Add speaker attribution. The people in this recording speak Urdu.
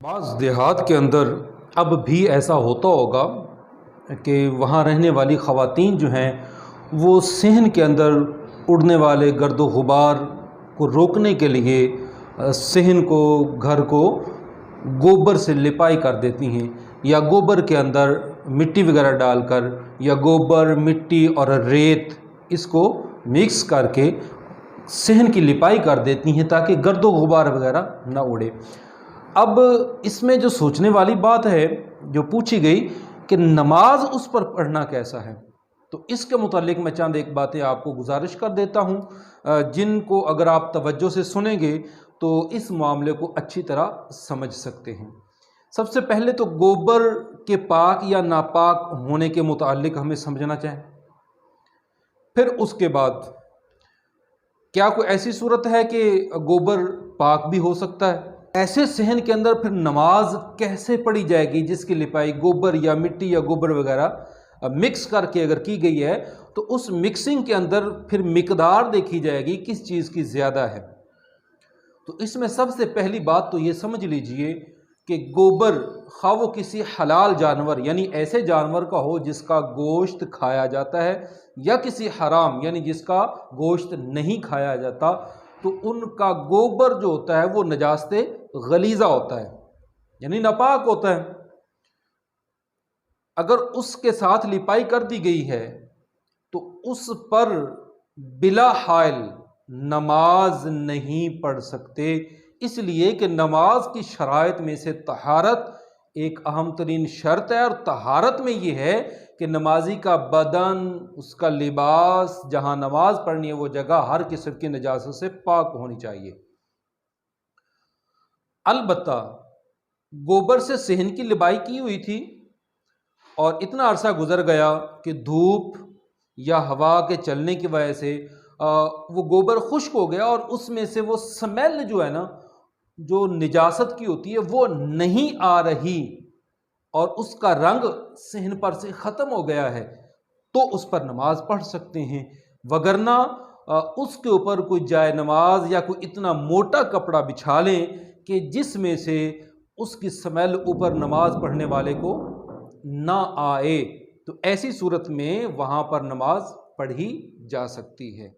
Speaker 1: بعض دیہات کے اندر اب بھی ایسا ہوتا ہوگا کہ وہاں رہنے والی خواتین جو ہیں وہ صحن کے اندر اڑنے والے گرد و غبار کو روکنے کے لیے صحن کو، گھر کو گوبر سے لپائی کر دیتی ہیں، یا گوبر کے اندر مٹی وغیرہ ڈال کر، یا گوبر، مٹی اور ریت اس کو مکس کر کے صحن کی لپائی کر دیتی ہیں تاکہ گرد و غبار وغیرہ نہ اڑے۔ اب اس میں جو سوچنے والی بات ہے جو پوچھی گئی کہ نماز اس پر پڑھنا کیسا ہے، تو اس کے متعلق میں چند ایک باتیں آپ کو گزارش کر دیتا ہوں جن کو اگر آپ توجہ سے سنیں گے تو اس معاملے کو اچھی طرح سمجھ سکتے ہیں۔ سب سے پہلے تو گوبر کے پاک یا ناپاک ہونے کے متعلق ہمیں سمجھنا چاہیں، پھر اس کے بعد کیا کوئی ایسی صورت ہے کہ گوبر پاک بھی ہو سکتا ہے؟ ایسے صحن کے اندر پھر نماز کیسے پڑھی جائے گی جس کی لپائی گوبر یا مٹی یا گوبر وغیرہ مکس کر کے اگر کی گئی ہے، تو اس مکسنگ کے اندر پھر مقدار دیکھی جائے گی کس چیز کی زیادہ ہے۔ تو اس میں سب سے پہلی بات تو یہ سمجھ لیجئے کہ گوبر خواہ وہ کسی حلال جانور یعنی ایسے جانور کا ہو جس کا گوشت کھایا جاتا ہے، یا کسی حرام یعنی جس کا گوشت نہیں کھایا جاتا، تو ان کا گوبر جو ہوتا ہے وہ نجاست غلیظہ ہوتا ہے، یعنی ناپاک ہوتا ہے۔ اگر اس کے ساتھ لپائی کر دی گئی ہے تو اس پر بلا حائل نماز نہیں پڑھ سکتے، اس لیے کہ نماز کی شرائط میں سے طہارت ایک اہم ترین شرط ہے، اور طہارت میں یہ ہے کہ نمازی کا بدن، اس کا لباس، جہاں نماز پڑھنی ہے وہ جگہ ہر قسم کی نجاست سے پاک ہونی چاہیے۔ البتہ گوبر سے صحن کی لپائی کی ہوئی تھی اور اتنا عرصہ گزر گیا کہ دھوپ یا ہوا کے چلنے کی وجہ سے وہ گوبر خشک ہو گیا، اور اس میں سے وہ سمیل جو ہے نا، جو نجاست کی ہوتی ہے وہ نہیں آ رہی، اور اس کا رنگ صحن پر سے ختم ہو گیا ہے، تو اس پر نماز پڑھ سکتے ہیں، وگرنہ اس کے اوپر کوئی جائے نماز یا کوئی اتنا موٹا کپڑا بچھا لیں کہ جس میں سے اس کی سمیل اوپر نماز پڑھنے والے کو نہ آئے، تو ایسی صورت میں وہاں پر نماز پڑھی جا سکتی ہے۔